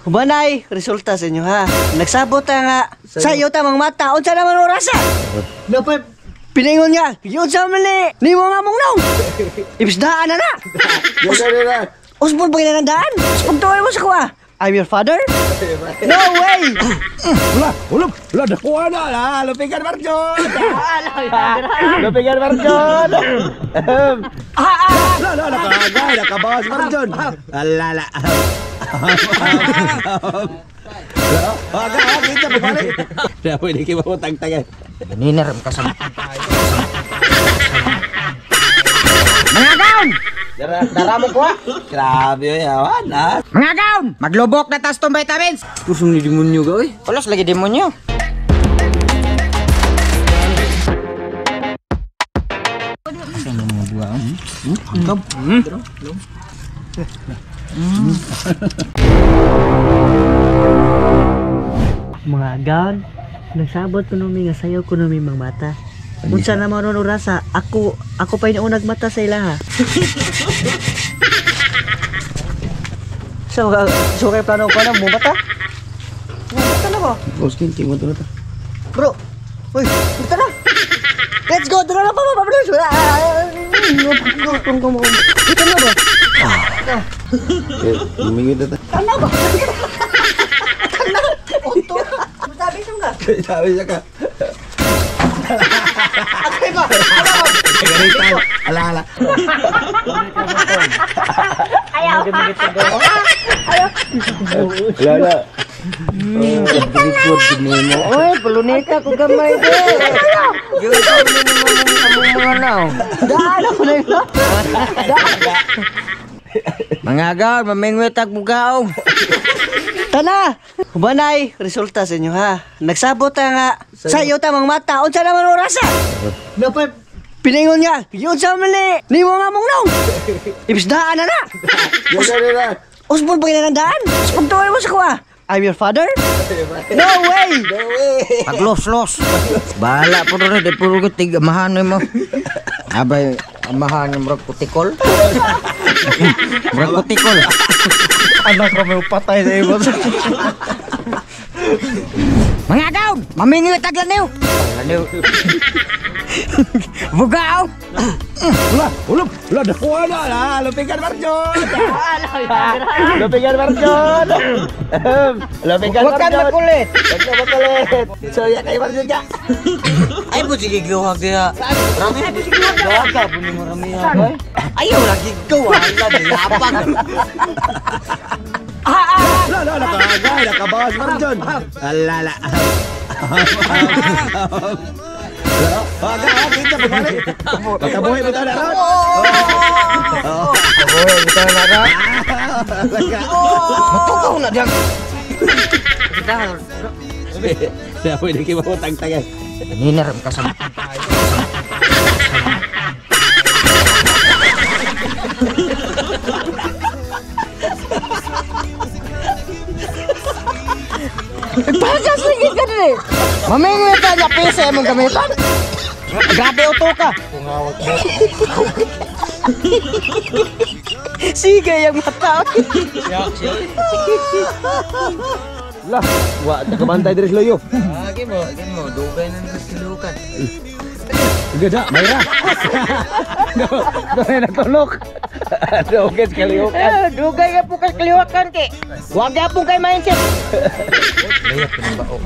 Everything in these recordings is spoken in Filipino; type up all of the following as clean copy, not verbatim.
Humanay, resulta sa inyo ha. Nagsabot nga sayo tamang mata. Unsa naman orasa? Dapat piningon niya. Yun sa mali. Ni mo nga mong nong. Ibisdaan na na. Usbon pa ginagandaan. Pagtuloy mo sa kuha. I'm your father? No way! Wala, nakuha na lah. Lupigan Marjon! Lupigan Marjon! Nakagay, nakabawas Marjon! Alala! Agak, kita berbalik! Dah boleh kita bawa tang-tangan. Bener kasama. Mga gaon! Dara mo ko. Grabe yawan ha. Mga gaon! Maglubok na tas tong vitamins! Kusong ni demonyo ka oy. Ulos lagi demonyo. Ano mo buwa? Antap. Mga gaon, nagsabot ko numi nga sayo ko numi mga mata. Unsa naman ron orasa? Ako pa inuunag mata sa ilaha. So kay plano ko na mo mata? Mata na ba? Bos kinti mo to. Bro. Uy, mata na. Let's go. Dala na pa ba? Ito na ba? Lumingit na. Kana ba? Kana. Unto. Sabi ka. Sabi siya ka. Okay ba? Garitan. Ala. Ayaw. Ala. Record mo. Oy, palunita ko gamay ko. Yung mga naw. Daan ako na yun. Mga gaon, mamingwitag mo gaong. Tana! Humanay, resulta sa inyo ha. Nagsabot nga sayo tamang mata. Unsa naman orasa? Dapat piningon niya. Yun sa mali. Ni mo nga mong nong. Ibisdaan na na. Usbon pa ginagandaan. Pagtuloy mo sa kuha. I'm your father? No way! Paglos-los. Bahala po rin. Di puro ko tigamahan mo. Abay, amahan ng murag putikol. Murag putikol. Anak ko may patay sa ibon. Mga gaon, mamingwitag laniw. Laniw. Bugaw. Wala, nakuha na lah. Lupigan Marjon! Lupigan Marjon! Lupigan Huwag kang Marjon! makulit. Huwag ka makulit! So, yan kayo Marjon ka! Ay po sige gawag dia. Rami ay po sige gawag ka. Puni mo rami ha. Ayaw lagi gawag. Lapang. Wala, nakagay, nakabawas Marjon! Alala! Agak, kita berbalik! Makabuhay mo tayo na ron! Makabuhay mo tayo na ron! Matukaw na diyan! Dah boleh kita bawa tang-tangan. Bener kasama. Bagas lagi ka din eh! Mamingwita niya pisa mong gamitan! Grabe uto ka! Sige yung mata. Lah, wak tak kebantay dari seloyo. Lagi mo, dugay na nila silukan. Gada, Mayra. Doon na tulok. Dugay sekaliukan. Dugay ka po kaliwakan ke. Huwag ka po kay mindset. Layap ka ng bao.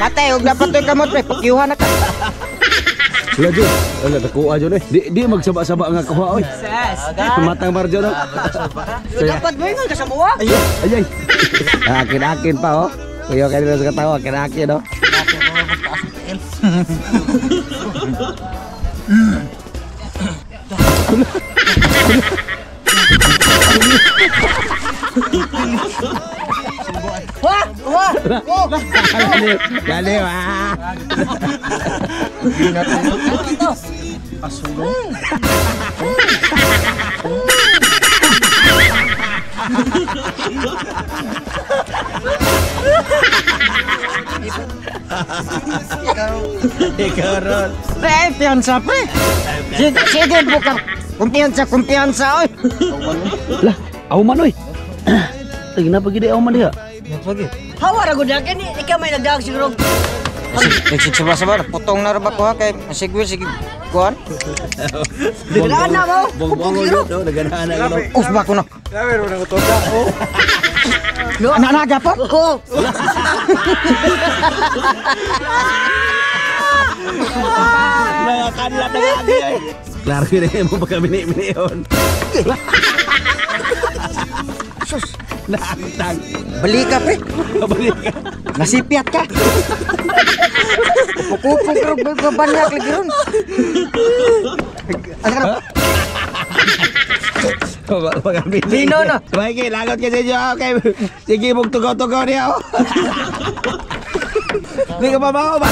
Matay, huwag dapat ito kamot pre. Pakiuhan na ka. Wala Jun, wala nakuha Jun eh. Di magsaba-saba nga kuha oy. Matang Marjon oh. Dapat mo yung kasamuha. Ayay. Akin-akin pa oh. Kuya kayo na sa katawa, akin-akin oh. Wah! Galiw ah. Ikaw ron. Pre, piyansa pre. Sige, buka. Kumpiyansa, oy. Lah, aw man oy. Lagi na pagi di aw man diha. Hawa ra gud kani ikaw may nagdaag siguro. Sabar, potong na ba ko ha kay masigwil sige kuan. Daghan na mo. Bongbong do, daganaan na gano. Uf ba ko na. Anak-anak po? Oo. Kanlat na gagi ay. Klaro yun eh, mo pagka mini-mini-on. Sus, Naantang. bali ka pre. Balik ka. Nasipiat ka. Pupupog pero babanyak lagi ron. Sino no? Sige, lagot ka sa inyo. Okay. Sige, mong tugaw-tugaw niya. Hindi ka pa ba?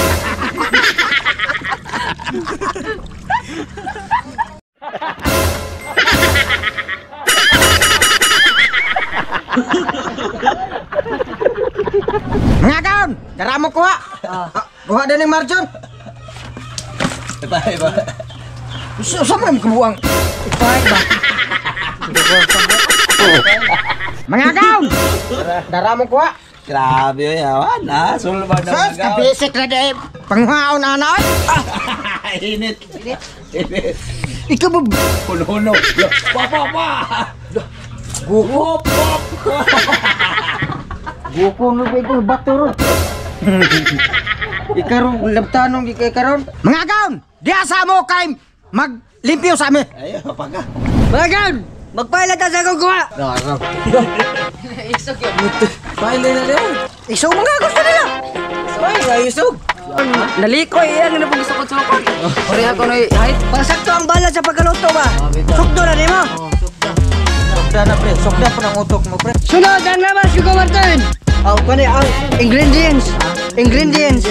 Mga kaon, dara mo kuha. Kuha din ng marjon. Ipay ba? Sama mo kabuang. Ipay ba? Mga kaon, dara mo kuha. Grabe yun, yawan ha? Sulban na Sus, kabisik na dahil panghaon na na. Init. Init. Ikaw ba? Huno-huno. Pa! Guko. Guko na ba ikaw bato ron? Ikaron, labtanong di kay karon. Mga kaon, diasa mo kay maglimpyo sa amin. Ayaw, paga. Bagan, magpailan ta sa kuha. Pailin na din. Iso mga gusto nila. Isog. Nalikoy yan na pag sukot-sukot. Ori ako na height. Pasakto ang bala sa pagkaluto ba? Sukdo na nimo. Sokda na pre, sokda pa ng utok mo pre. Sunod ang lamas ko Martin. Aw kani ang ingredients. Ingredients.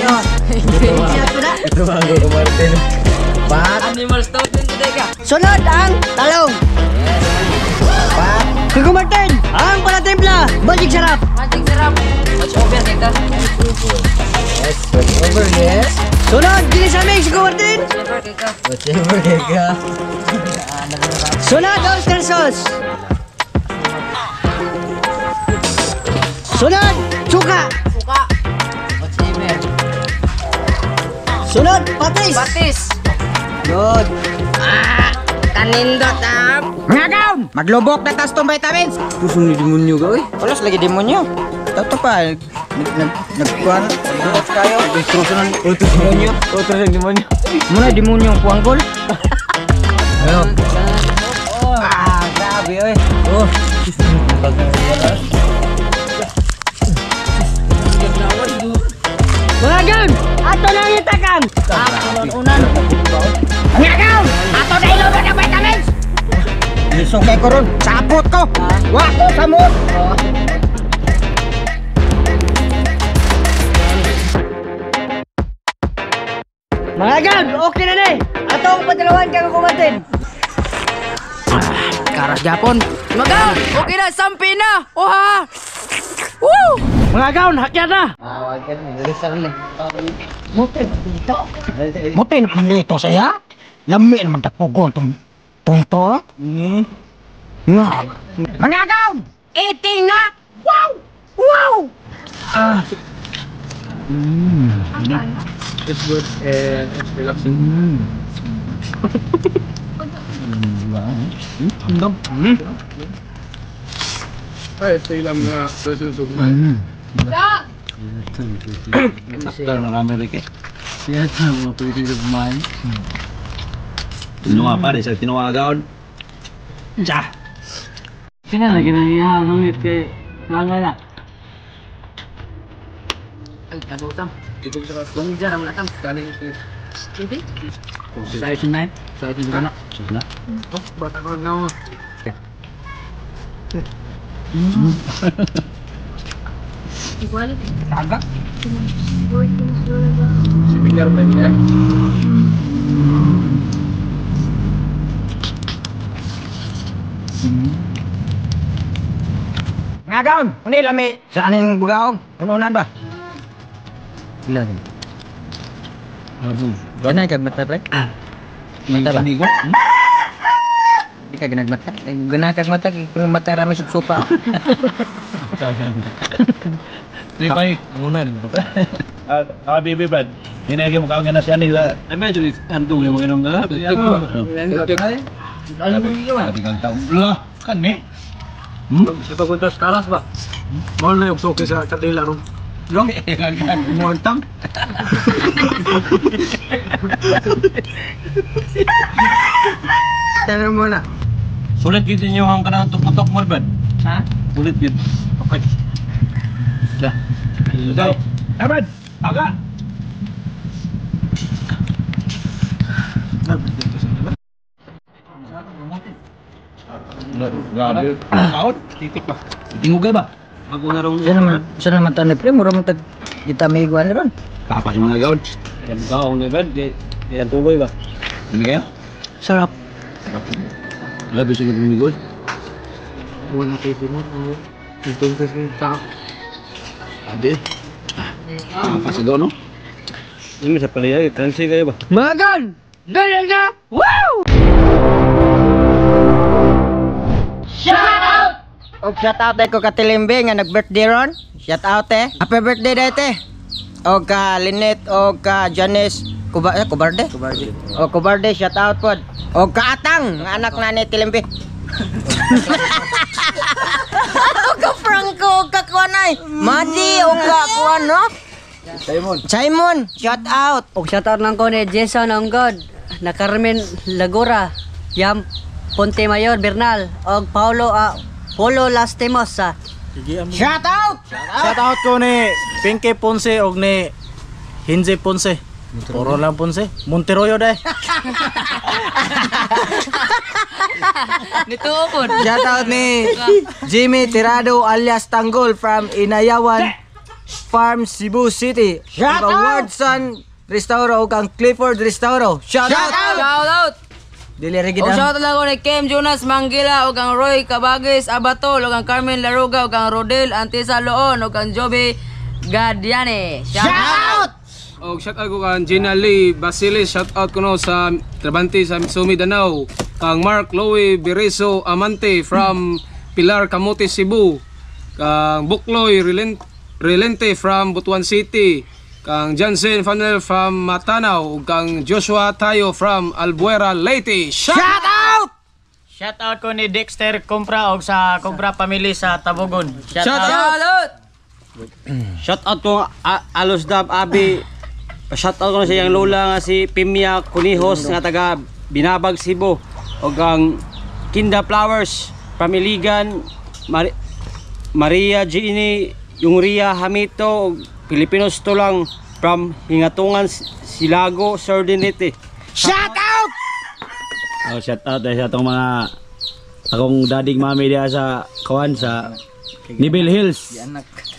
Ingredients na. Ito bago ko, Martin. Animal stone din today ka. Sunod ang talong. Kuko Martin, ang palatimpla, magic sarap. Magic sarap. Watch over kita. Over yes. Sunod, ginisamig si Kuko Martin. Over kita. Whatever ka. Sunod, oyster sauce. Sunod, suka. Suka. Watch over. Sunod, patis. Batis. Good. Kanindot ah. Mga kaon, maglubok na tas tong vitamins. Puso ni demonyo ka, oy. Walas lagi demonyo. Tato pa, nagkuhan, nagduot kayo. Utros demonyo. Utros ang demonyo. Muna demonyo ang kuanggol. Ayo. Grabe oy. Oh. Bagan, ato na ang itakan. Unan. Mga kaon, ato na ilunod ang vitamins. Isukay ko ron, sapot ko. Wako sa mood. Mga gan, okay na ni. Ato ang patalawan ka Kuko Martin. Karas Japon. Magaw. Okay na, sampi na. Oha. Woo! Mga gaon, hakyan na. Mutin nito saya. Lami naman tapugon tong tungto. Nga. Mga kaon, eating na. Wow! Wow! It's good and it's relaxing. Ay, ito ilang nga sususog. Sakta ng Amerika. Siya ito mga pwede sa kumain. Tino nga pare, sa tinawagaon. Tsa! Pinalagi na ihangit kay Langana. Ay, nagutam. Ito sa Kung dyan ang natam. kanin ito. Bibi? Sa ito na yun? Sa ito na. Sa ito na. Oh, bata ko na mo. Igual. Taga. Similar ba niya? Mga kaon, kundi lami. Saan yung bugaong? Ununan ba? Ilan? Ganay kag mata pre? Mata ba? Hindi ko. ka ginagmata. Guna kag mata kay mata rami sa sopa. Di kay muna rin. Bibi Brad. Hinagi mo ka na siya nila. Ay medyo andong yung inong nga. Ano mo yun? Kang taon. Lah, kan ni. Sa paguntas kalas ba? Mahal na yung soke sa kadila ron. Long Muantang. Tara mo na. sulit gid inyo ang kanang tutok mo Brad. Ha? Sulit gid. Okay. Dah. Dah. Brad. Aga. Grabe. Out. Titik ba? Tingugay ba? Sana naman tanay pre, mura mo tag kita may iguan ron. Tapas yung mga gawin. Yan gaong na ba? Yan tuloy ba? Hindi kayo? Sarap. Labi sa gawin gawin. Wala kayo mo. Itong kasi tao. Ade. Tapas ito no? Ini sa palaya, transi kayo ba? Magan! Ganyan na! Wow! Og shout out ko ka Tilimbe nga nag-birthday ron. Shout out Happy birthday dete. Og ka Linet og ka Janice Kubarde. O Kubarde shout out pod. Og ka Atang nga anak na ni Tilimbe. Og ka Franco og ka Kuanay. Madi og ka Kuano. Simon, shout out. Og shoutout lang ko ni Jason Onggod, na Carmen Lagura, Yam Ponte Mayor Bernal, og Paulo Lastimosa. Shout out. Shout out ko ni Pinky Ponce og ni Hinze Ponce. Puro lang Ponce. Monteroyo dai. Nituupod. Shout out ni Jimmy Tirado alias Tanggol from Inayawan Farm, Cebu City. Shout out! Wardson Restauro ug ang Clifford Restauro. Shout out! Shout out! Dili ra gid Og ang- shout out lang ko ni Kim Jonas Manggila og ang Roy Cabagis Abatol og ang Carmen Laruga og ang Rodel Antisa Loon og ang Joby Gadiane. Shout out! Og shout out ko kang Gina Lee Basilis, shout out ko no sa Trabante sa Sumi Danau, kang Mark Louie Beriso Amante from Pilar Camote Cebu, kang Bukloy Relente from Butuan City, kang Jansen Fanel from Matanaw, ug kang Joshua Tayo from Albuera Leyte. Shout out! Shout out ko ni Dexter Compra og sa Compra family sa Tabogon. Shout out! Shout out! Shout out ko Alos Dab Abi. Shout out ko na sa iyang lola nga si Pimia Kunihos nga taga Binabag Cebu og ang Kinda Flowers from Iligan, Maria Gini Yungria Hamito og Filipinos to lang from Hingatungan Silago Sardinete. Shout out. Oh, shout out sa atong mga akong dadig mami diha sa kawan sa Nibil Hills.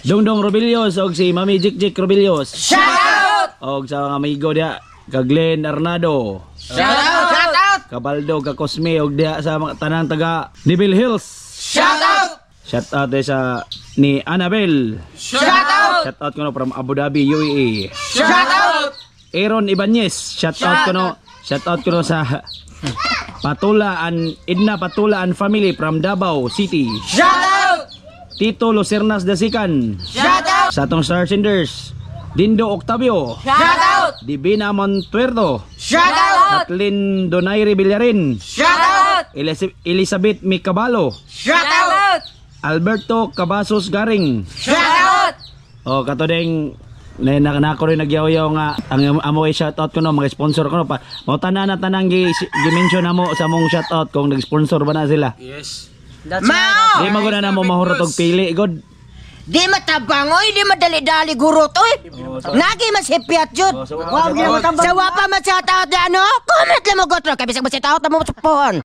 Dongdong Robilios og si Mami Jik Robilios. Shout out. Og sa mga amigo diha ka Glenn Arnado, Shout out. Shout out. ka Baldo, ka Cosme og diha sa mga tanang taga Nibil Hills. Shout out. Shout out sa ni Annabel. Shout out. Shout out ko no from Abu Dhabi, UAE. Shout out. Aaron Ibanez. Shout out ko no. Shout out ko no sa Patula and Edna Patula and family from Davao City. Shout out. Tito Lucernas Dasikan. Shout out. Sa atong Star Senders, Dindo Octavio, Shout out. Divina Montuerdo, Shout out. Kathleen Donaire Villarin, Shout out. Elizabeth Micabalo, Shout out. Alberto Cabasos Garing. Shout out. O kato ding nako rin nagyaw-yaw nga ang amo ay shoutout ko no, mga sponsor ko no pa. Mao tanan na tanang gi-mention namo sa mong shoutout kung nag-sponsor ba na sila. Yes. Mao. Di maguna na mo mahurot og pili god. Di matabangoy, di madali-dali gurot oy. Nagi masipyat jud. Sa wapa man shout out ano? Comment lang mo gotro kay bisag mo shout out mo sa phone.